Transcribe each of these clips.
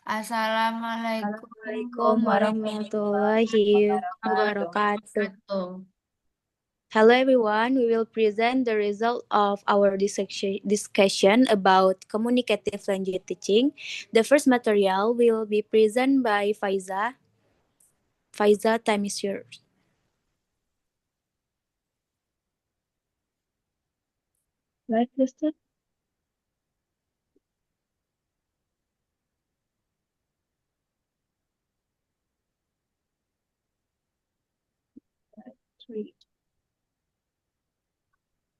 Assalamualaikum Assalamualaikum warahmatullahi warahmatullahi wabarakatuh. wabarakatuh. Hello everyone, we will present the result of our discussion about communicative language teaching. The first material will be presented by Faiza. Faiza, time is yours. Right, Kristen? Three.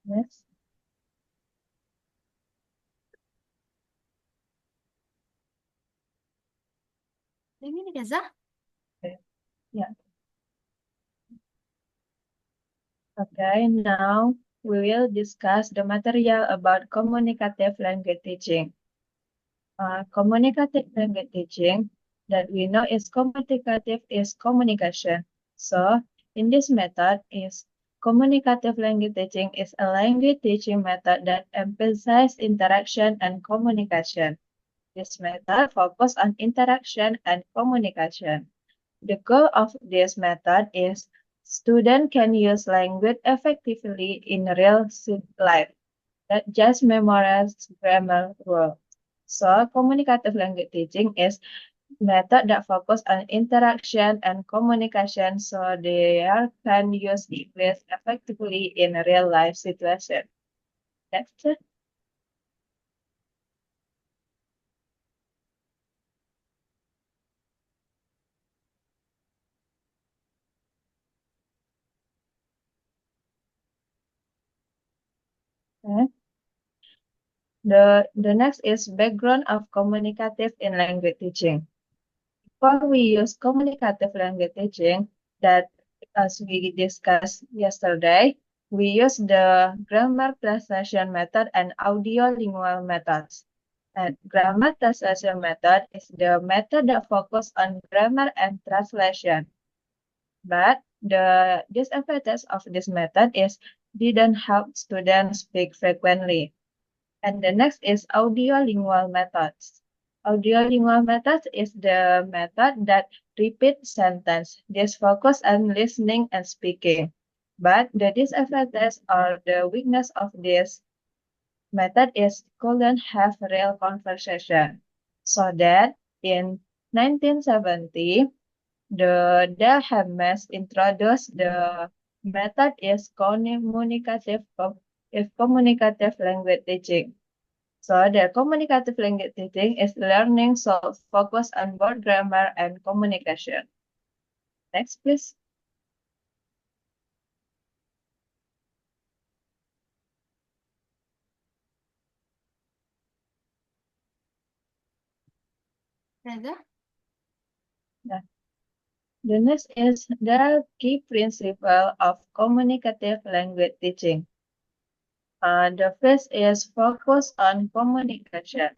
Yes. Ini nih, Gaza. Okay. Yeah. Okay, now we will discuss the material about communicative language teaching. Communicative language teaching that we know is communicative is communication. So in this method is communicative language teaching is a language teaching method that emphasizes interaction and communication. This method focuses on interaction and communication. The goal of this method is students can use language effectively in real life, not just memorize grammar rules. So, communicative language teaching is method that focus on interaction and communication so they can use English effectively in a real life situation. Next. Okay. The next is background of communicative in language teaching. Before we use communicative language teaching, that as we discussed yesterday, we use the grammar translation method and audio-lingual methods. And grammar translation method is the method that focuses on grammar and translation. But the disadvantage of this method is didn't help students speak frequently. And the next is audio-lingual methods. Audio-lingual method is the method that repeats sentence. This focus on listening and speaking. But the disadvantage or the weakness of this method is couldn't have real conversation. So that in 1970, the Delhames introduced the method is communicative language teaching. So the communicative language teaching is learning so focus on both grammar and communication. Next, please. Gaza. Yeah. The next is the key principle of communicative language teaching. The first is focus on communication.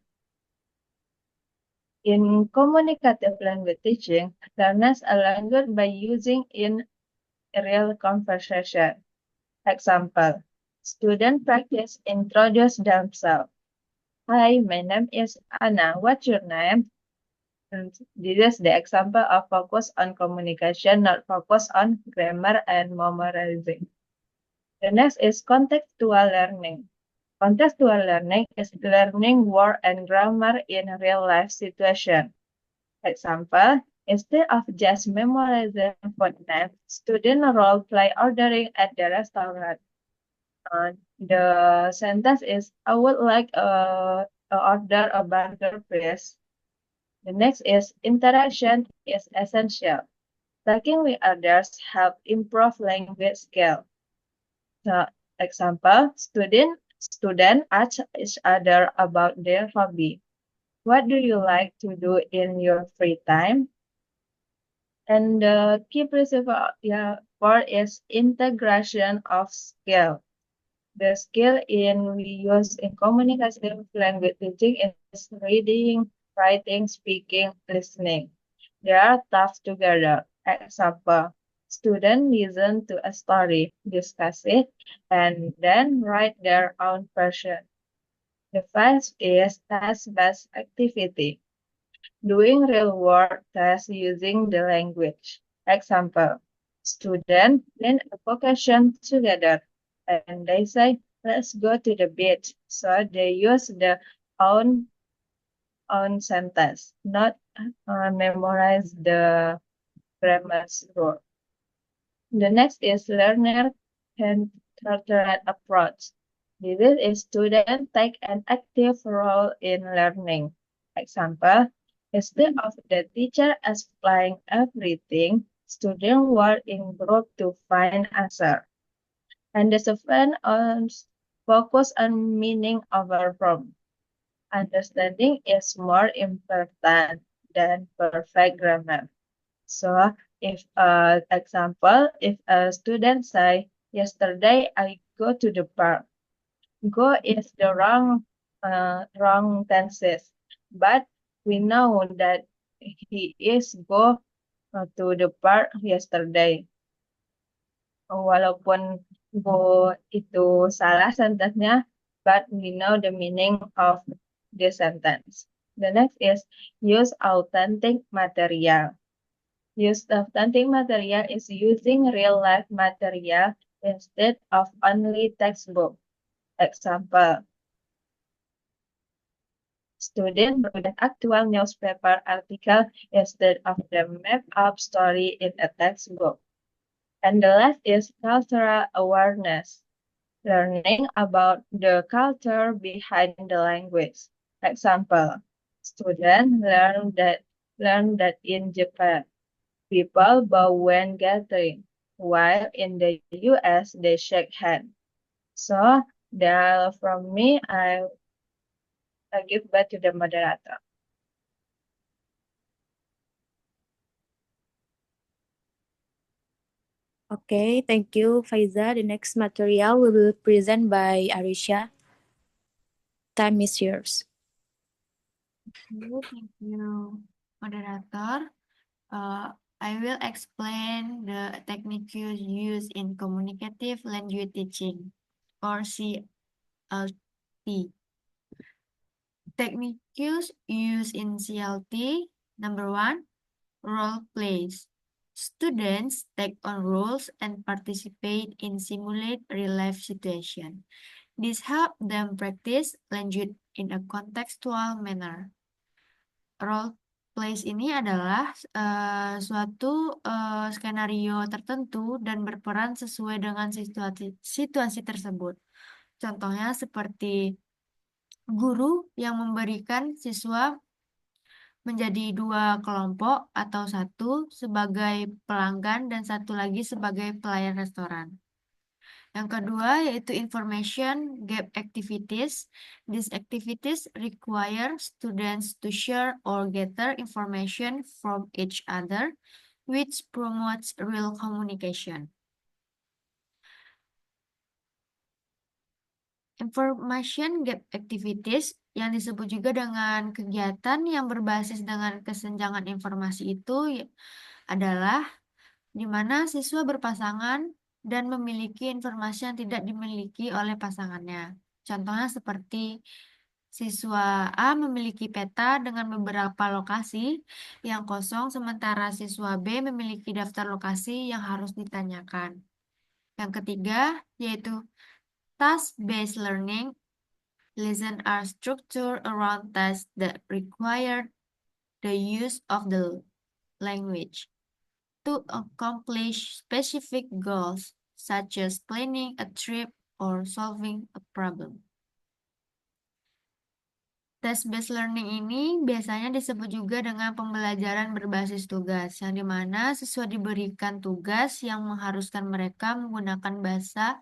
In communicative language teaching, learners are language by using in real conversation. Example, student practice introduce themselves. Hi, my name is Anna. What's your name? And this is the example of focus on communication, not focus on grammar and memorizing. The next is contextual learning. Contextual learning is learning word and grammar in a real life situation. Example, instead of just memorizing food names, student role play ordering at the restaurant. The sentence is, I would like a order a burger, please. The next is interaction is essential. Talking with others help improve language skill. So, example, student ask each other about their hobby. What do you like to do in your free time? And the key principle for is integration of skill. The skill we use in communicative language teaching is reading, writing, speaking, listening. They are taught together. Example, students listen to a story, discuss it, and then write their own version. The first is task-based activity. doing real-world tests using the language. Example, students learn a vocation together and they say, let's go to the beach. So they use the own sentence, not memorize the grammar rule. The next is learner-centered approach. This is students take an active role in learning. Example, instead of the teacher explaining everything, students work in group to find answer. And the second focus on meaning over form. Understanding is more important than perfect grammar. So, if example, if a student say, yesterday I go to the park. Go is the wrong tenses, but we know that he is go to the park yesterday. Walaupun go itu salah sentence-nya, but we know the meaning of the sentence. The next is use authentic material. Use authentic material is using real life material instead of only textbook. Example, student read an actual newspaper article instead of the made-up story in a textbook. And the last is cultural awareness, learning about the culture behind the language. Example, students learn that in Japan, people bow when gathering, while in the US they shake hands. So, that from me, I give back to the moderator. Okay, thank you, Faiza. The next material will be presented by Arisha. Time is yours. Thank you, moderator. I will explain the techniques used in communicative language teaching, or CLT. Techniques used in CLT, number 1, role plays. Students take on roles and participate in simulate real-life situation. This helps them practice language in a contextual manner. Role plays ini adalah suatu skenario tertentu dan berperan sesuai dengan situasi tersebut. Contohnya seperti guru yang memberikan siswa menjadi 2 kelompok atau satu sebagai pelanggan dan satu lagi sebagai pelayan restoran. Yang kedua yaitu information gap activities. These activities require students to share or gather information from each other, which promotes real communication. Information gap activities yang disebut juga dengan kegiatan yang berbasis dengan kesenjangan informasi itu adalah di mana siswa berpasangan dan memiliki informasi yang tidak dimiliki oleh pasangannya. Contohnya seperti siswa A memiliki peta dengan beberapa lokasi yang kosong, sementara siswa B memiliki daftar lokasi yang harus ditanyakan. Yang ketiga yaitu task-based learning. Lessons are structured around tasks that require the use of the language to accomplish specific goals, such as planning a trip or solving a problem. Task-based learning ini biasanya disebut juga dengan pembelajaran berbasis tugas, yang dimana siswa diberikan tugas yang mengharuskan mereka menggunakan bahasa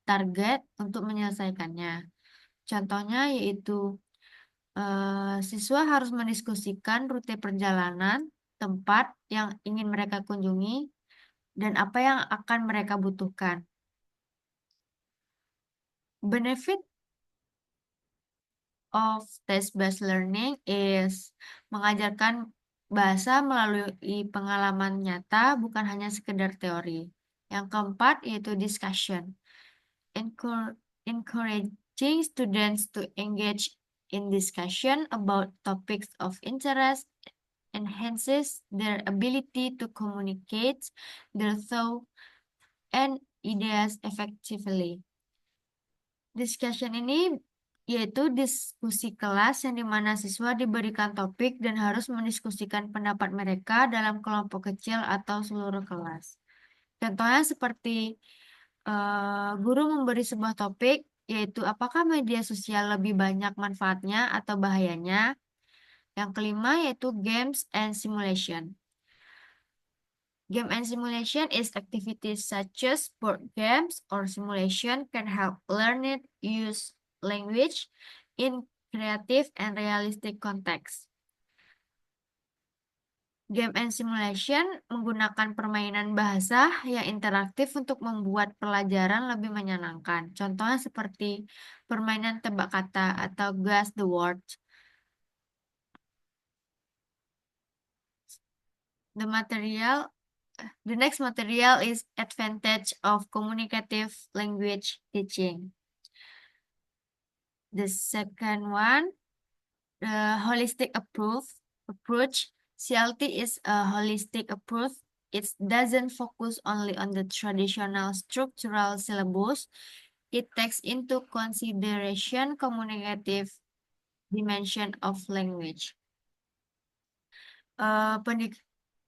target untuk menyelesaikannya. Contohnya yaitu siswa harus mendiskusikan rute perjalanan, tempat yang ingin mereka kunjungi, dan apa yang akan mereka butuhkan. Benefit of task-based learning is mengajarkan bahasa melalui pengalaman nyata, bukan hanya sekedar teori. Yang keempat yaitu discussion. Encouraging students to engage in discussion about topics of interest enhances their ability to communicate their thoughts and ideas effectively. Discussion ini yaitu diskusi kelas yang dimana siswa diberikan topik dan harus mendiskusikan pendapat mereka dalam kelompok kecil atau seluruh kelas. Contohnya seperti guru memberi sebuah topik, yaitu apakah media sosial lebih banyak manfaatnya atau bahayanya. Yang kelima yaitu games and simulation. Game and simulation is activities such as board games or simulation can help learners use language in creative and realistic context. Game and simulation menggunakan permainan bahasa yang interaktif untuk membuat pelajaran lebih menyenangkan. Contohnya seperti permainan tebak kata atau guess the word. The next material is advantage of communicative language teaching. The second one, the holistic approach. CLT is a holistic approach. It doesn't focus only on the traditional structural syllabus. It takes into consideration communicative dimension of language.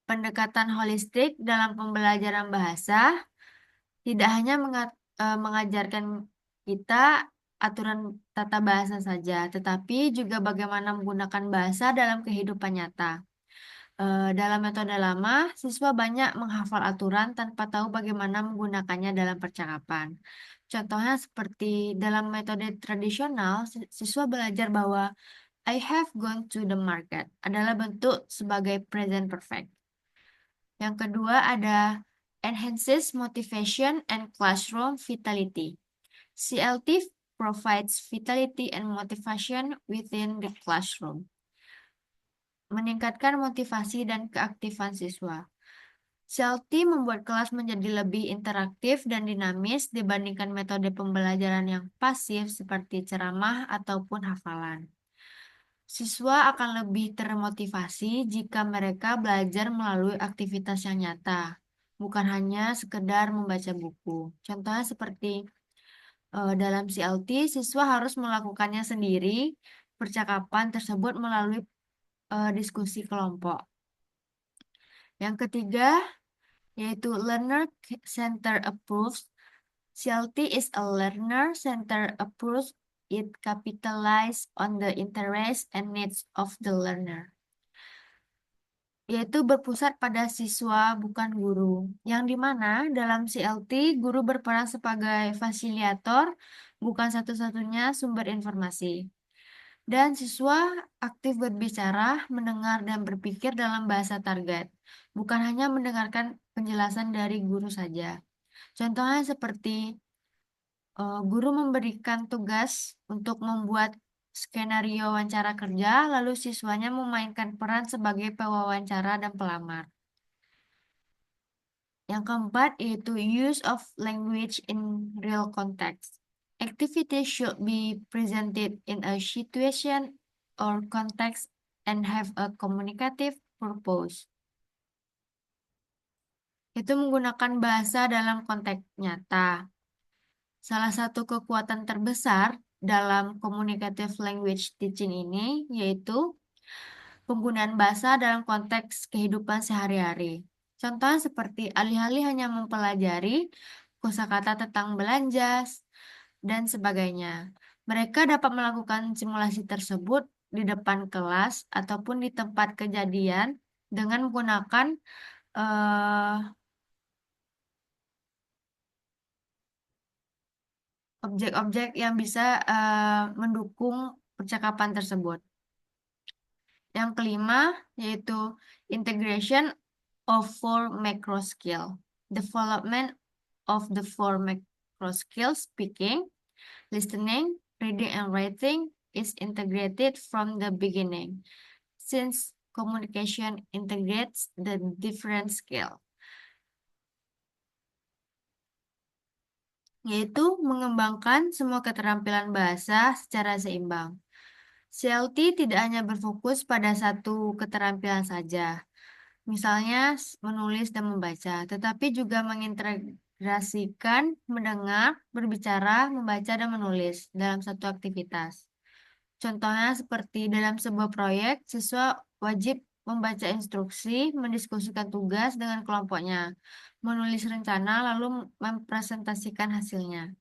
Pendekatan holistik dalam pembelajaran bahasa tidak hanya mengajarkan kita aturan tata bahasa saja, tetapi juga bagaimana menggunakan bahasa dalam kehidupan nyata. Dalam metode lama, siswa banyak menghafal aturan tanpa tahu bagaimana menggunakannya dalam percakapan. Contohnya seperti dalam metode tradisional, siswa belajar bahwa I have gone to the market adalah bentuk sebagai present perfect. Yang kedua ada enhances motivation and classroom vitality. CLT provides vitality and motivation within the classroom. Meningkatkan motivasi dan keaktifan siswa. CLT membuat kelas menjadi lebih interaktif dan dinamis dibandingkan metode pembelajaran yang pasif seperti ceramah ataupun hafalan. Siswa akan lebih termotivasi jika mereka belajar melalui aktivitas yang nyata, bukan hanya sekedar membaca buku. Contohnya seperti dalam CLT, siswa harus melakukannya sendiri, percakapan tersebut melalui diskusi kelompok. Yang ketiga, yaitu learner-centered approach. CLT is a learner-centered approach. It capitalizes on the interests and needs of the learner. Yaitu berpusat pada siswa bukan guru. Yang dimana dalam CLT, guru berperan sebagai fasilitator, bukan satu-satunya sumber informasi. Dan siswa aktif berbicara, mendengar, dan berpikir dalam bahasa target. Bukan hanya mendengarkan penjelasan dari guru saja. Contohnya seperti guru memberikan tugas untuk membuat skenario wawancara kerja, lalu siswanya memainkan peran sebagai pewawancara dan pelamar. Yang keempat yaitu use of language in real context. Activities should be presented in a situation or context and have a communicative purpose. Itu menggunakan bahasa dalam konteks nyata. Salah satu kekuatan terbesar dalam communicative language teaching ini yaitu penggunaan bahasa dalam konteks kehidupan sehari-hari. Contohnya seperti alih-alih hanya mempelajari kosakata tentang belanja dan sebagainya. Mereka dapat melakukan simulasi tersebut di depan kelas ataupun di tempat kejadian dengan menggunakan objek-objek yang bisa mendukung percakapan tersebut. Yang kelima yaitu integration of 4 macro skill. Development of the 4 macro skills, speaking, listening, reading, and writing is integrated from the beginning, since communication integrates the different skill. Yaitu mengembangkan semua keterampilan bahasa secara seimbang. CLT tidak hanya berfokus pada satu keterampilan saja, misalnya menulis dan membaca, tetapi juga mengintegrasikan mendengar, berbicara, membaca, dan menulis dalam satu aktivitas. Contohnya seperti dalam sebuah proyek, siswa wajib membaca instruksi, mendiskusikan tugas dengan kelompoknya, menulis rencana, lalu mempresentasikan hasilnya.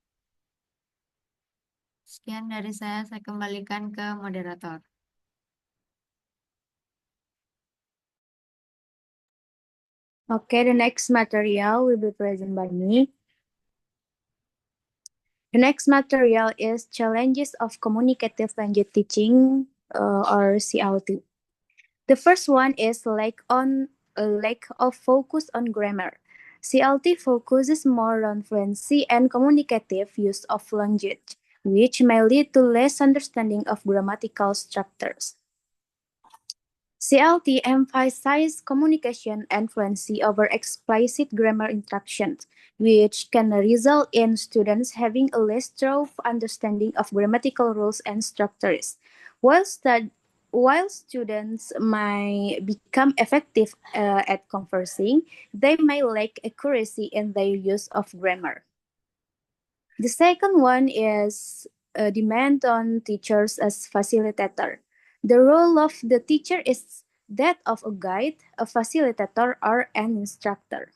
Sekian dari saya kembalikan ke moderator. Okay, the next material will be presented by me. The next material is Challenges of Communicative Language Teaching, or CLT. The first one is lack of focus on grammar. CLT focuses more on fluency and communicative use of language, which may lead to less understanding of grammatical structures. CLT emphasizes communication and fluency over explicit grammar instructions, which can result in students having a less thorough understanding of grammatical rules and structures. While students may become effective at conversing, they may lack accuracy in their use of grammar. The second one is a demand on teachers as facilitator. The role of the teacher is that of a guide, a facilitator, or an instructor.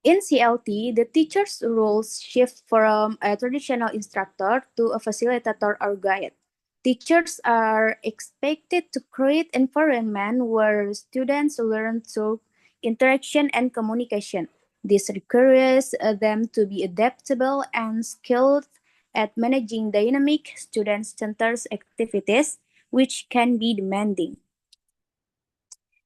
In CLT, the teacher's roles shift from a traditional instructor to a facilitator or guide. Teachers are expected to create an environment where students learn through interaction and communication. This requires them to be adaptable and skilled at managing dynamic student-centered activities, which can be demanding.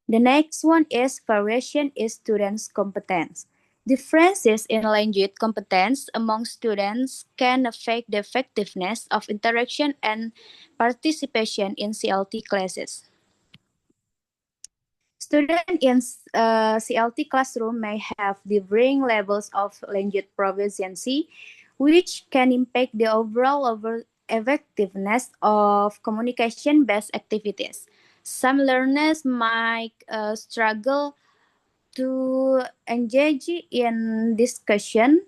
The next one is variation in students' competence. Differences in language competence among students can affect the effectiveness of interaction and participation in CLT classes. Students in CLT classroom may have differing levels of language proficiency, which can impact the overall effectiveness of communication-based activities. Some learners might struggle to engage in discussion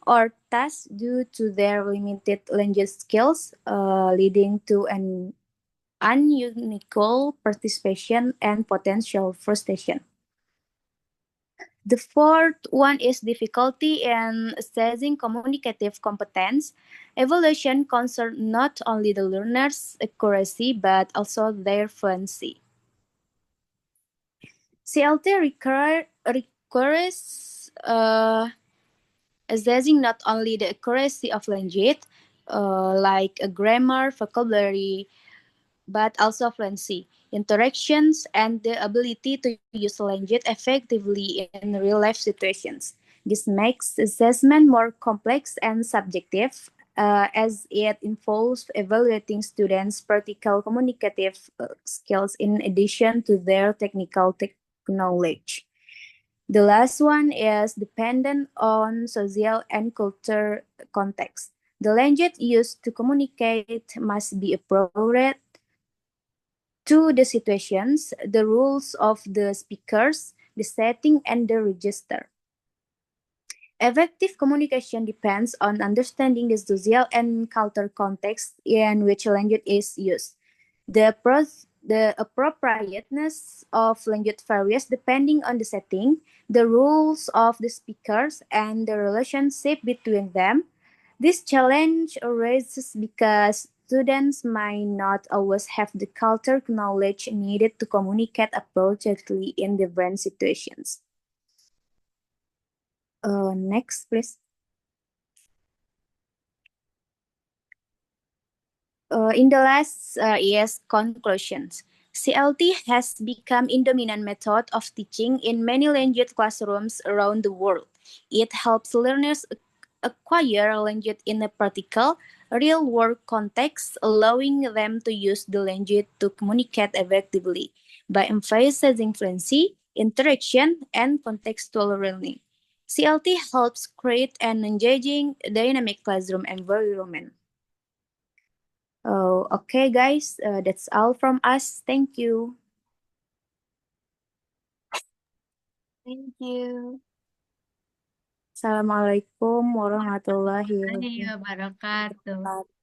or tasks due to their limited language skills, leading to an unequal participation and potential frustration. The fourth one is difficulty in assessing communicative competence. Evaluation concerns not only the learner's accuracy but also their fluency. CLT requires assessing not only the accuracy of language, like a grammar, vocabulary, but also fluency, interactions, and the ability to use language effectively in real-life situations. This makes assessment more complex and subjective, as it involves evaluating students' practical communicative skills in addition to their technical knowledge. The last one is dependent on social and cultural context. The language used to communicate must be appropriate to the situations, the rules of the speakers, the setting, and the register. Effective communication depends on understanding the social and cultural context in which language is used. The appropriateness of language varies depending on the setting, the rules of the speakers, and the relationship between them. This challenge arises because students might not always have the cultural knowledge needed to communicate appropriately in different situations. Next, please. In the last is conclusions. CLT has become a dominant method of teaching in many language classrooms around the world. It helps learners acquire language in a practical, real-world context, allowing them to use the language to communicate effectively by emphasizing fluency, interaction, and contextual learning. CLT helps create an engaging, dynamic classroom environment. Oh, okay, guys, that's all from us. Thank you. Thank you. Assalamualaikum warahmatullahi Warahmatullahi wabarakatuh. wabarakatuh.